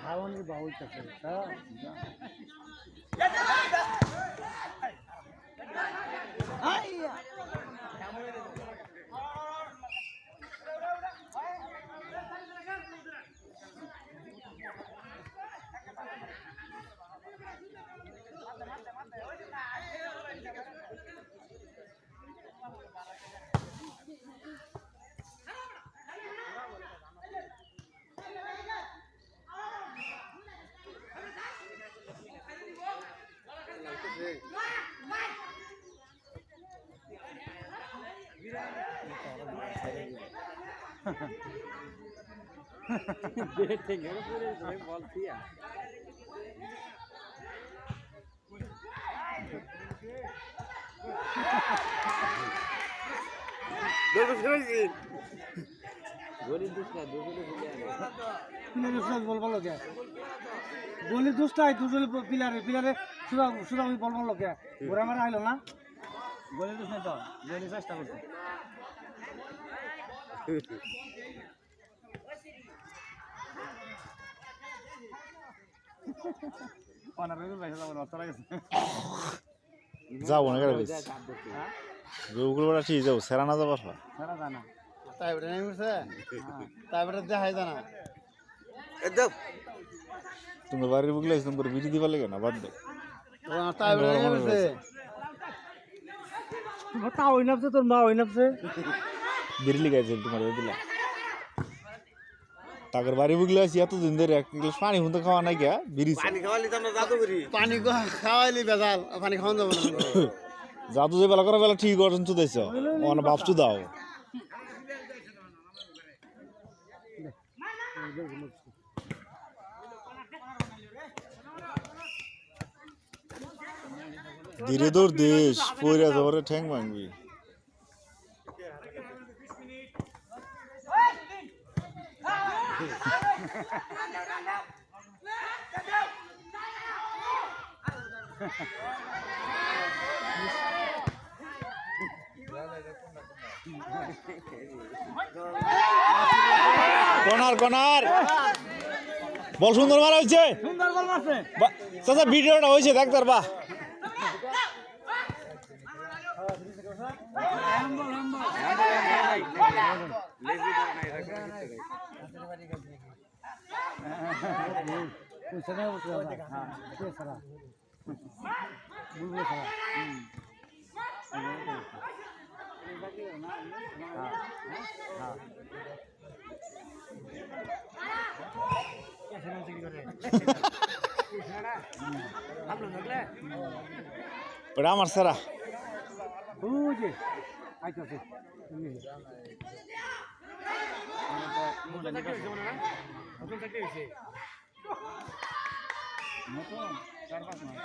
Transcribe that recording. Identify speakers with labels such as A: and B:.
A: খাওয়ানোর বাউল থাকে গলি দুষ্টাই দুজনে পিলারে পিলারে সুরা আমি বলবো লোকে ঘোরা মারা আইলো না গলি দুষ নাই তো গলি চেষ্টা করছে
B: যাবো না কেন রোগগুলো ঠিক যাবো সেরা না যাবার
A: সারা জানা
C: তাই বেটা নেই বুঝছে তাই বেটা দেখাই জানা
B: তোমার বাড়ির বুকলে তোমার বিটি দিবার লাগে না বাদ দে
C: তাই বেটা নেই বুঝছে
A: তা ওই নামছে তোর মা ওই নামছে
B: বিড়লি গাইছে তোমার দিলা তাগর বাড়ি বুকলে আছি এতদিন ধরে এক গ্লাস পানি হুন্দা খাওয়া নাই গিয়া বিড়ি
C: পানি খাওয়ালি তো আমরা জাদু করি পানি খাওয়াইলি বেজাল পানি খাওয়ান যাবো না
B: জাদু যে বেলা করা বেলা ঠিক অর্জন তো দিয়েছ মানে ভাবছু দাও ধীরে দৌড় দেশ পয়রা যাবারে ঠ্যাং ভাঙবি কনার কনার বল সুন্দর মারা হয়েছে
A: সুন্দর বল মারছে
B: চাচা ভিডিওটা হয়েছে ডাক্তার বাহ ওটা আমার সারা
A: বুঝে আইতাছে নতুন 4-5 মাস